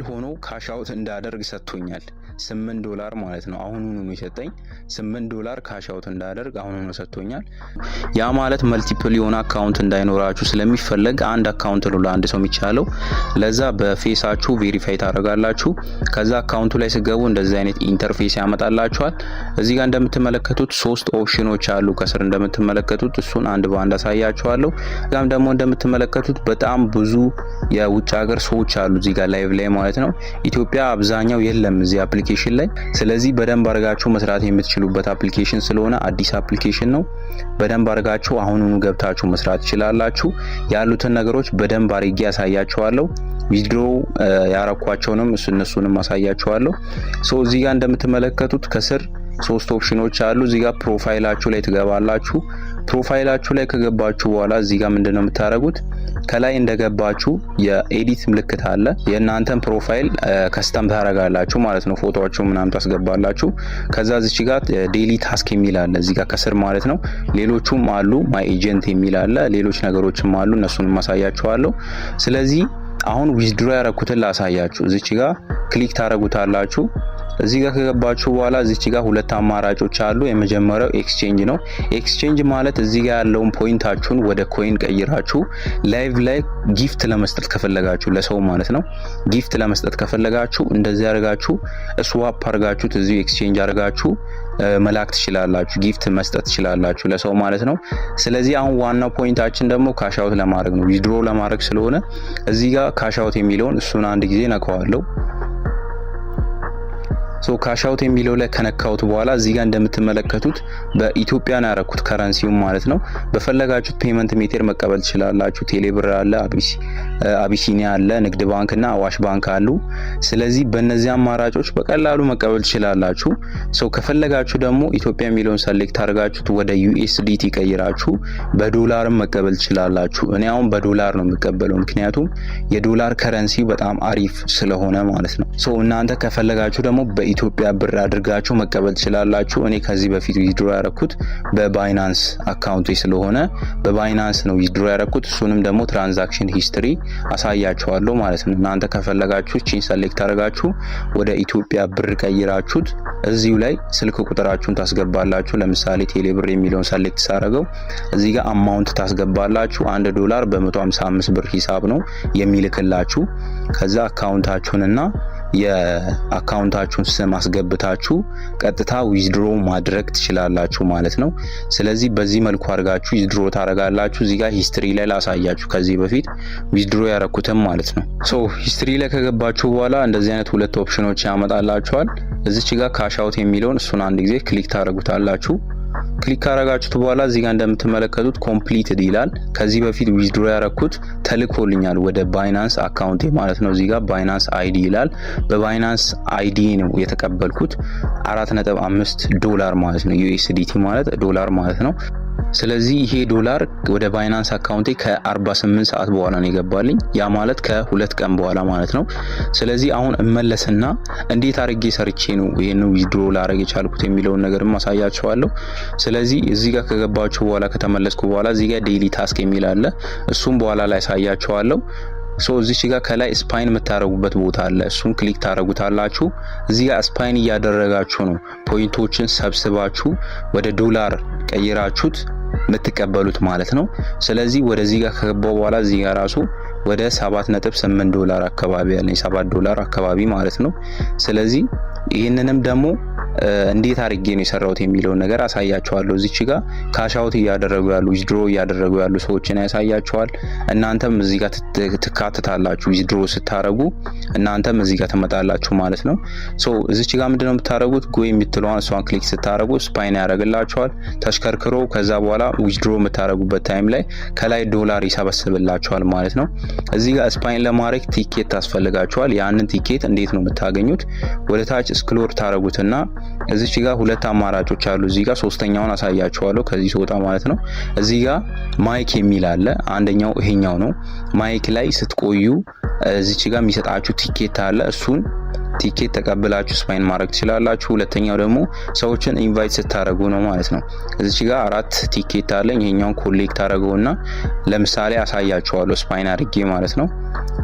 ሆኖ ካሽ አውት እንዳደርግ ሰጥቶኛል። $8 ማለት ነው። አሁኑኑ ነው የሰጠኝ። $8 ካሽ አውት እንዳደርግ አሁኑኑ ሰጥቶኛል። ያ ማለት መልቲፕል የሆነ አካውንት እንዳይኖራችሁ ስለሚፈለግ አንድ አካውንት ነው ለአንድ ሰው የሚቻለው። ለዛ በፌሳችሁ ቬሪፋይ ታደርጋላችሁ። ከዛ አካውንቱ ላይ ስገቡ እንደዚህ አይነት ኢንተርፌስ ያመጣላችኋል። እዚህ ጋር እንደምትመለከቱት 3 ኦፕሽኖች አሉ ከስር እንደምትመለከቱት። እሱን አንድ በአንድ አሳያችኋለሁ። እዛም ደግሞ እንደምትመለከቱት በጣም ብዙ የውጭ ሀገር ሰዎች አሉ እዚህ ጋር ላይቭ ላይ ማለት ነው። ኢትዮጵያ አብዛኛው የለም እዚህ አፕሊኬሽን ላይ። ስለዚህ በደንብ አድርጋችሁ መስራት የምትችሉበት አፕሊኬሽን ስለሆነ አዲስ አፕሊኬሽን ነው። በደንብ አድርጋችሁ አሁኑኑ ገብታችሁ መስራት ትችላላችሁ። ያሉትን ነገሮች በደንብ አድርጌ ያሳያችኋለሁ። ቪዲዮ ያረኳቸውንም እነሱንም አሳያችኋለሁ። እዚህ ጋር እንደምትመለከቱት ከስር 3 ኦፕሽኖች አሉ። እዚህ ጋር ፕሮፋይላችሁ ላይ ትገባላችሁ። ፕሮፋይላችሁ ላይ ከገባችሁ በኋላ እዚህ ጋር ምንድነው የምታደርጉት? ከላይ እንደገባችሁ የኤዲት ምልክት አለ። የእናንተን ፕሮፋይል ከስተም ታረጋላችሁ ማለት ነው። ፎቶአችሁን ምናምን ታስገባላችሁ። ከዛ እዚህ ጋር ዴሊ ታስክ የሚል አለ እዚህ ጋር ከስር ማለት ነው። ሌሎቹም አሉ። ማይ ኤጀንት የሚል አለ። ሌሎች ነገሮችም አሉ። እነሱንም ማሳያችኋለሁ። ስለዚህ አሁን ዊዝድሮ ያረኩትን ላሳያችሁ። እዚህ ጋር ክሊክ ታረጉታላችሁ። እዚህ ጋር ከገባችሁ በኋላ እዚህ ጋር 2 አማራጮች አሉ። የመጀመሪያው ኤክስቼንጅ ነው። ኤክስቼንጅ ማለት እዚህ ጋር ያለውን ፖይንታችሁን ወደ ኮይን ቀይራችሁ ላይቭ ላይ ጊፍት ለመስጠት ከፈለጋችሁ ለሰው ማለት ነው። ጊፍት ለመስጠት ከፈለጋችሁ እንደዚህ አድርጋችሁ ስዋፕ አድርጋችሁ እዚህ ኤክስቼንጅ አድርጋችሁ መላክ ትችላላችሁ። ጊፍት መስጠት ትችላላችሁ ለሰው ማለት ነው። ስለዚህ አሁን ዋናው ፖይንታችን ደግሞ ካሽ አውት ለማድረግ ነው፣ ዊዝድሮ ለማድረግ ስለሆነ እዚህ ጋር ካሽ አውት የሚለውን እሱን አንድ ጊዜ ነካዋለሁ። ካሽ አውት የሚለው ላይ ከነካውት በኋላ እዚህ ጋር እንደምትመለከቱት በኢትዮጵያ ነው ያረኩት ከረንሲው ማለት ነው። በፈለጋችሁት ፔመንት ሜተድ መቀበል ትችላላችሁ። ቴሌብር አለ፣ አቢሲኒያ አለ፣ ንግድ ባንክና አዋሽ ባንክ አሉ። ስለዚህ በእነዚህ አማራጮች በቀላሉ መቀበል ትችላላችሁ። ከፈለጋችሁ ደግሞ ኢትዮጵያ የሚለውን ሰሌክት አድርጋችሁት ወደ USDT ቀይራችሁ በዶላርም መቀበል ትችላላችሁ። እኔ አሁን በዶላር ነው የምቀበለው ምክንያቱም የዶላር ከረንሲ በጣም አሪፍ ስለሆነ ማለት ነው። እናንተ ከፈለጋችሁ ደግሞ ኢትዮጵያ ብር አድርጋችሁ መቀበል ትችላላችሁ። እኔ ከዚህ በፊት ዊዝድሮ ያረኩት በባይናንስ አካውንቴ ስለሆነ በባይናንስ ነው ዊዝድሮ ያረኩት። እሱንም ደግሞ ትራንዛክሽን ሂስትሪ አሳያችኋለሁ ማለት ነው። እናንተ ከፈለጋችሁ እቺን ሰሌክት አድርጋችሁ ወደ ኢትዮጵያ ብር ቀይራችሁት እዚሁ ላይ ስልክ ቁጥራችሁን ታስገባላችሁ። ለምሳሌ ቴሌብር የሚለውን ሰሌክት ሳረገው እዚህ ጋር አማውንት ታስገባላችሁ። $1 በ155 ብር ሂሳብ ነው የሚልክላችሁ። ከዛ አካውንታችሁንና የአካውንታችሁን ስም አስገብታችሁ ቀጥታ ዊዝድሮ ማድረግ ትችላላችሁ ማለት ነው። ስለዚህ በዚህ መልኩ አድርጋችሁ ዊዝድሮ ታረጋላችሁ። እዚህ ጋር ሂስትሪ ላይ ላሳያችሁ ከዚህ በፊት ዊዝድሮ ያረኩትም ማለት ነው። ሂስትሪ ላይ ከገባችሁ በኋላ እንደዚህ አይነት 2 ኦፕሽኖች ያመጣላችኋል። እዚች ጋር ካሽ አውት የሚለውን እሱን አንድ ጊዜ ክሊክ ታረጉታላችሁ። ክሊክ ካረጋችሁት በኋላ እዚህ ጋር እንደምትመለከቱት ኮምፕሊትድ ይላል። ከዚህ በፊት ዊዝድሮ ያረኩት ተልኮልኛል ወደ ባይናንስ አካውንቴ ማለት ነው። እዚህ ጋር ባይናንስ አይዲ ይላል። በባይናንስ አይዲ ነው የተቀበልኩት $4.5 ማለት ነው። USDT ማለት ዶላር ማለት ነው። ስለዚህ ይሄ ዶላር ወደ ባይናንስ አካውንቴ ከ48 ሰዓት በኋላ ነው የገባልኝ። ያ ማለት ከ2 ቀን በኋላ ማለት ነው። ስለዚህ አሁን እመለስና እንዴት አድርጌ ሰርቼ ነው ይሄን ዊዝድሮ ላደርግ የቻልኩት የሚለውን ነገርም ማሳያችኋለሁ። ስለዚህ እዚህ ጋር ከገባችሁ በኋላ ከተመለስኩ በኋላ እዚህ ጋር ዴይሊ ታስክ የሚል አለ። እሱም በኋላ ላይ ያሳያችኋለሁ። እዚች ጋር ከላይ ስፓይን የምታረጉበት ቦታ አለ። እሱን ክሊክ ታረጉታላችሁ። እዚህ ጋር ስፓይን እያደረጋችሁ ነው ፖይንቶችን ሰብስባችሁ ወደ ዶላር ቀይራችሁት የምትቀበሉት ማለት ነው። ስለዚህ ወደዚህ ጋር ከገባው በኋላ እዚህ ጋር ራሱ ወደ $7.8 አካባቢ ያለኝ $7 አካባቢ ማለት ነው። ስለዚህ ይሄንንም ደግሞ እንዴት አድርጌ ነው የሰራሁት የሚለውን ነገር አሳያችኋለሁ። እዚች ጋር ካሽ አውት እያደረጉ ያሉ ዊዝድሮ እያደረጉ ያሉ ሰዎችን ያሳያችኋል። እናንተም እዚህ ጋር ትካተታላችሁ። ዊዝድሮ ስታረጉ እናንተም እዚህ ጋር ትመጣላችሁ ማለት ነው። እዚች ጋር ምንድነው የምታረጉት? ጎ የምትለዋን እሷን ክሊክ ስታረጉ ስፓይን ያደርግላችኋል ተሽከርክሮ። ከዛ በኋላ ዊዝድሮ የምታረጉበት ታይም ላይ ከላይ ዶላር ይሰበስብላችኋል ማለት ነው። እዚህ ጋር ስፓይን ለማድረግ ቲኬት ታስፈልጋችኋል። ያንን ቲኬት እንዴት ነው የምታገኙት? ወደ ታች ስክሮል ታረጉትና እዚች ጋር 2 አማራጮች አሉ። እዚህ ጋር ሶስተኛውን አሳያችኋለሁ ከዚህ ሶጣ ማለት ነው። እዚህ ጋር ማይክ የሚል አለ። አንደኛው ይሄኛው ነው። ማይክ ላይ ስትቆዩ እዚች ጋር የሚሰጣችሁ ቲኬት አለ። እሱን ቲኬት ተቀብላችሁ ስፓይን ማድረግ ትችላላችሁ። ሁለተኛው ደግሞ ሰዎችን ኢንቫይት ስታደርጉ ነው ማለት ነው። እዚች ጋር 4 ቲኬት አለኝ። ይሄኛውን ኮሌክት አደርገውና ለምሳሌ አሳያችኋለሁ ስፓይን አድርጌ ማለት ነው።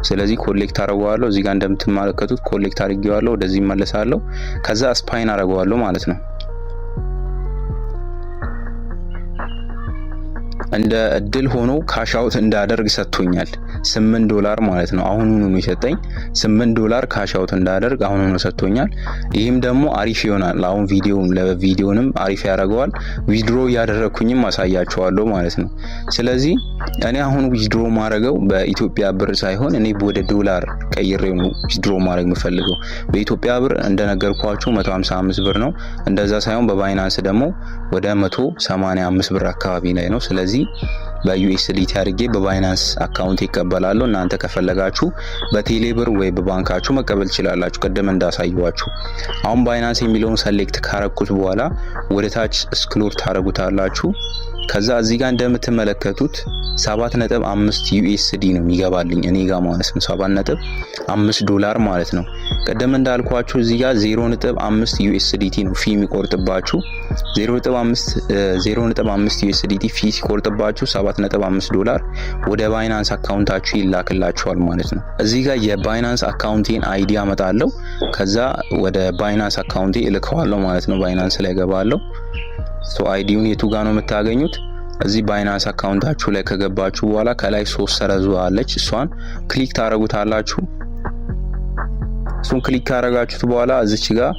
ስለዚህ ኮሌክት አደርገዋለሁ። እዚህ ጋር እንደምትመለከቱት ኮሌክት አድርጌዋለሁ። ወደዚህ እመለሳለሁ። ከዛ ስፓይን አደርገዋለሁ ማለት ነው። እንደ እድል ሆኖ ካሽ አውት እንዳደርግ ሰጥቶኛል $8 ማለት ነው። አሁኑኑ ነው የሰጠኝ $8 ካሽ አውት እንዳደርግ አሁኑኑ ሰጥቶኛል። ይህም ደግሞ አሪፍ ይሆናል። አሁን ለቪዲዮንም አሪፍ ያደርገዋል። ዊዝድሮ ያደረኩኝም አሳያችኋለሁ ማለት ነው። ስለዚህ እኔ አሁን ዊዝድሮ ማድረገው በኢትዮጵያ ብር ሳይሆን እኔ ወደ ዶላር ቀይሬው ነው ዊዝድሮ ማድረግ የምፈልገው። በኢትዮጵያ ብር እንደነገርኳችሁ 155 ብር ነው። እንደዛ ሳይሆን በባይናንስ ደግሞ ወደ 185 ብር አካባቢ ላይ ነው። ስለዚህ በዩኤስዲቲ አድርጌ በባይናንስ አካውንት ይቀበላለሁ። እናንተ ከፈለጋችሁ በቴሌ ብር ወይ በባንካችሁ መቀበል ትችላላችሁ፣ ቅድም እንዳሳየዋችሁ። አሁን ባይናንስ የሚለውን ሰሌክት ካረኩት በኋላ ወደ ታች ስክሮል ታረጉታላችሁ። ከዛ እዚህ ጋር እንደምትመለከቱት 7.5 ዩኤስዲ ነው የሚገባልኝ እኔ ጋር ማለት ነው። $7.5 ማለት ነው። ቅድም እንዳልኳችሁ እዚህ ጋር 0.5 ዩኤስዲቲ ነው ፊ የሚቆርጥባችሁ። 0.5 ዩኤስዲቲ ፊ ሲቆርጥባችሁ $7.5 ወደ ባይናንስ አካውንታችሁ ይላክላችኋል ማለት ነው። እዚህ ጋር የባይናንስ አካውንቴን አይዲ አመጣለሁ። ከዛ ወደ ባይናንስ አካውንቴ እልከዋለሁ ማለት ነው። ባይናንስ ላይ ገባለሁ። አይዲውን የቱ ጋር ነው የምታገኙት? እዚህ ባይናንስ አካውንታችሁ ላይ ከገባችሁ በኋላ ከላይ 3 ሰረዙ አለች። እሷን ክሊክ ታረጉታላችሁ። እሱን ክሊክ ካረጋችሁት በኋላ እዚች ጋር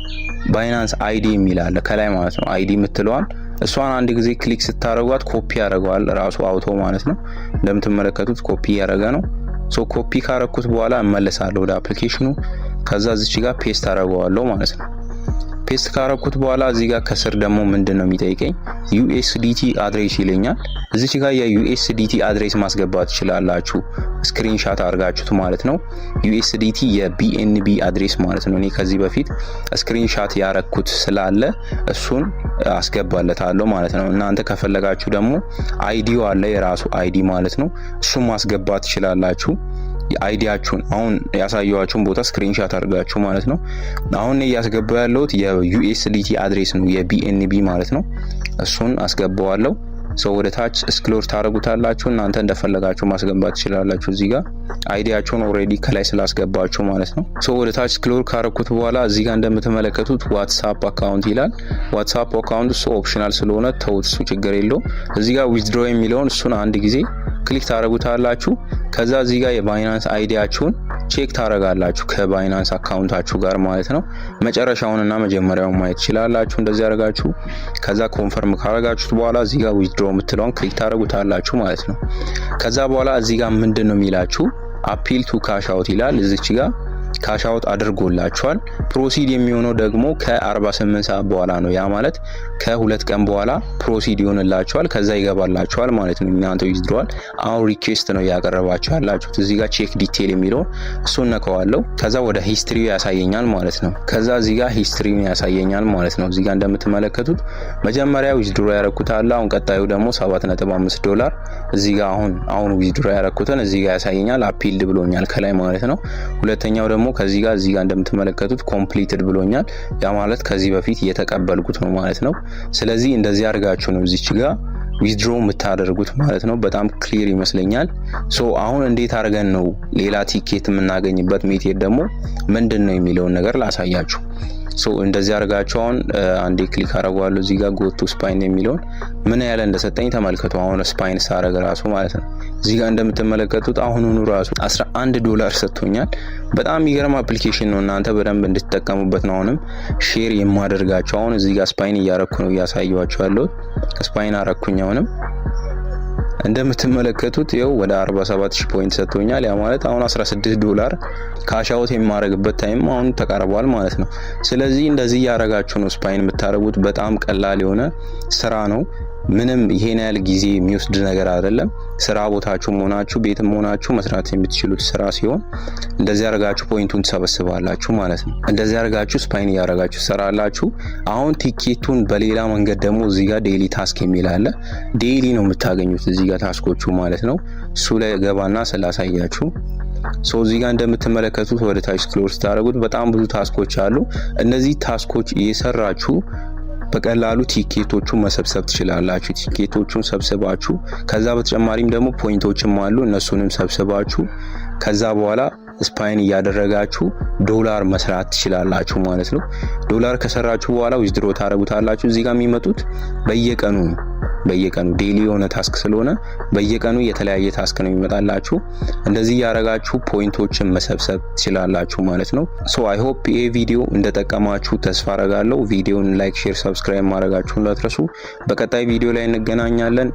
ባይናንስ አይዲ የሚል አለ ከላይ ማለት ነው። አይዲ የምትለዋን እሷን አንድ ጊዜ ክሊክ ስታረጓት ኮፒ ያደርገዋል ራሱ አውቶ ማለት ነው። እንደምትመለከቱት ኮፒ ያደረገ ነው። ኮፒ ካረኩት በኋላ እመለሳለሁ ወደ አፕሊኬሽኑ። ከዛ እዚች ጋር ፔስት አደርገዋለሁ ማለት ነው። ፔስት ካረኩት በኋላ እዚህ ጋር ከስር ደግሞ ምንድነው የሚጠይቀኝ? ዩኤስዲቲ አድሬስ ይለኛል። እዚች ጋር የዩኤስዲቲ አድሬስ ማስገባት ትችላላችሁ፣ ስክሪንሻት አድርጋችሁት ማለት ነው። ዩኤስዲቲ የቢኤንቢ አድሬስ ማለት ነው። እኔ ከዚህ በፊት ስክሪንሻት ያረኩት ስላለ እሱን አስገባለታለሁ ማለት ነው። እናንተ ከፈለጋችሁ ደግሞ አይዲው አለ የራሱ አይዲ ማለት ነው። እሱን ማስገባት ትችላላችሁ። አይዲያችሁን አሁን ያሳየዋችሁን ቦታ ስክሪንሻት አድርጋችሁ ማለት ነው። አሁን እያስገባው ያለሁት የዩኤስዲቲ አድሬስ ነው የቢኤንቢ ማለት ነው። እሱን አስገባዋለሁ። ወደ ታች ስክሮል ታረጉታላችሁ። እናንተ እንደፈለጋችሁ ማስገባት ትችላላችሁ። እዚህ ጋር አይዲያችሁን ኦሬዲ ከላይ ስላስገባችሁ ማለት ነው። ወደ ታች ስክሮል ካረኩት በኋላ እዚህ ጋር እንደምትመለከቱት ዋትስአፕ አካውንት ይላል። ዋትስአፕ አካውንት እሱ ኦፕሽናል ስለሆነ ተውት፣ እሱ ችግር የለውም። እዚህ ጋር ዊዝድሮ የሚለውን እሱን አንድ ጊዜ ክሊክ ታረጉታላችሁ። ከዛ እዚህ ጋር የባይናንስ አይዲያችሁን ቼክ ታረጋላችሁ ከባይናንስ አካውንታችሁ ጋር ማለት ነው። መጨረሻውንና መጀመሪያውን ማየት ትችላላችሁ። እንደዚህ አረጋችሁ ከዛ ኮንፈርም ካረጋችሁት በኋላ እዚህ ጋር ዊዝድሮ የምትለውን ክሊክ ታረጉታላችሁ ማለት ነው። ከዛ በኋላ እዚህ ጋር ምንድነው የሚላችሁ? አፒል ቱ ካሽ አውት ይላል። እዚች ጋር ካሽ አውት አድርጎላችኋል። ፕሮሲድ የሚሆነው ደግሞ ከ48 ሰዓት በኋላ ነው። ያ ማለት ከ2 ቀን በኋላ ፕሮሲድ ይሆንላችኋል። ከዛ ይገባላችኋል ማለት ነው። እናንተ ዊዝድሮዋል አሁን ሪኩዌስት ነው ያቀረባችሁ ያላችሁት። እዚህ ጋር ቼክ ዲቴል የሚለው እሱን ነካዋለሁ። ከዛ ወደ ሂስትሪው ያሳየኛል ማለት ነው። ከዛ እዚህ ጋር ሂስትሪውን ያሳየኛል ማለት ነው። እዚህ ጋር እንደምትመለከቱት መጀመሪያ ዊዝድሮ ያረኩት አለ። አሁን ቀጣዩ ደግሞ $7.5 እዚህ ጋር አሁን ዊዝድሮ ያረኩትን እዚህ ጋር ያሳየኛል። አፒልድ ብሎኛል ከላይ ማለት ነው። ሁለተኛው ደግሞ ከዚህ ጋር እዚህ ጋር እንደምትመለከቱት ኮምፕሊትድ ብሎኛል። ያ ማለት ከዚህ በፊት የተቀበልኩት ነው ማለት ነው። ስለዚህ እንደዚህ አድርጋችሁ ነው እዚች ጋር ዊዝድሮ የምታደርጉት ማለት ነው። በጣም ክሊር ይመስለኛል። አሁን እንዴት አድርገን ነው ሌላ ቲኬት የምናገኝበት ሜቴድ ደግሞ ምንድነው የሚለውን ነገር ላሳያችሁ። እንደዚህ አድርጋችሁ አሁን አንዴ ክሊክ አደርጋለሁ እዚህ ጋር ጎቱ ስፓይን የሚለውን ምን ያለ እንደሰጠኝ ተመልከቱ። አሁን ስፓይን ሳረግ ራሱ ማለት ነው እዚህ ጋር እንደምትመለከቱት አሁኑኑ ራሱ $11 ሰጥቶኛል። በጣም የሚገርም አፕሊኬሽን ነው። እናንተ በደንብ እንድትጠቀሙበት ነው አሁንም ሼር የማደርጋችሁ። አሁን እዚህ ጋር ስፓይን እያረኩ ነው እያሳየኋችሁ ያለው። ስፓይን አረኩኝ። አሁንም እንደምትመለከቱት ይኸው ወደ 47000 ፖይንት ሰጥቶኛል። ያ ማለት አሁን $16 ካሽ አውት የማረግበት ታይም አሁን ተቃርቧል ማለት ነው። ስለዚህ እንደዚህ ያረጋችሁ ነው ስፓይን የምታረጉት። በጣም ቀላል የሆነ ስራ ነው። ምንም ይሄን ያህል ጊዜ የሚወስድ ነገር አይደለም። ስራ ቦታችሁም ሆናችሁ ቤትም ሆናችሁ መስራት የምትችሉት ስራ ሲሆን እንደዚህ ያረጋችሁ ፖይንቱን ተሰበስባላችሁ ማለት ነው። እንደዚህ ያረጋችሁ ስፓይን ያረጋችሁ ሰራላችሁ። አሁን ቲኬቱን በሌላ መንገድ ደግሞ እዚህ ጋር ዴይሊ ታስክ የሚል አለ። ዴይሊ ነው የምታገኙት እዚህ ጋር ታስኮቹ ማለት ነው። እሱ ላይ ገባና ስላሳያችሁ እዚህ ጋር እንደምትመለከቱት ወደ ታች ስክሮል ስታደርጉት በጣም ብዙ ታስኮች አሉ። እነዚህ ታስኮች እየሰራችሁ በቀላሉ ቲኬቶቹን መሰብሰብ ትችላላችሁ። ቲኬቶቹን ሰብስባችሁ ከዛ በተጨማሪም ደግሞ ፖይንቶችም አሉ እነሱንም ሰብስባችሁ ከዛ በኋላ ስፓይን እያደረጋችሁ ዶላር መስራት ትችላላችሁ ማለት ነው። ዶላር ከሰራችሁ በኋላ ዊዝድሮ ታረጉታላችሁ። እዚህ ጋር የሚመጡት በየቀኑ ዴሊ የሆነ ታስክ ስለሆነ በየቀኑ የተለያየ ታስክ ነው የሚመጣላችሁ። እንደዚህ ያረጋችሁ ፖይንቶችን መሰብሰብ ትችላላችሁ ማለት ነው። አይ ሆፕ ይሄ ቪዲዮ እንደጠቀማችሁ ተስፋ አረጋለሁ። ቪዲዮን ላይክ፣ ሼር፣ ሰብስክራይብ ማድረጋችሁን እንዳትረሱ። በቀጣይ ቪዲዮ ላይ እንገናኛለን።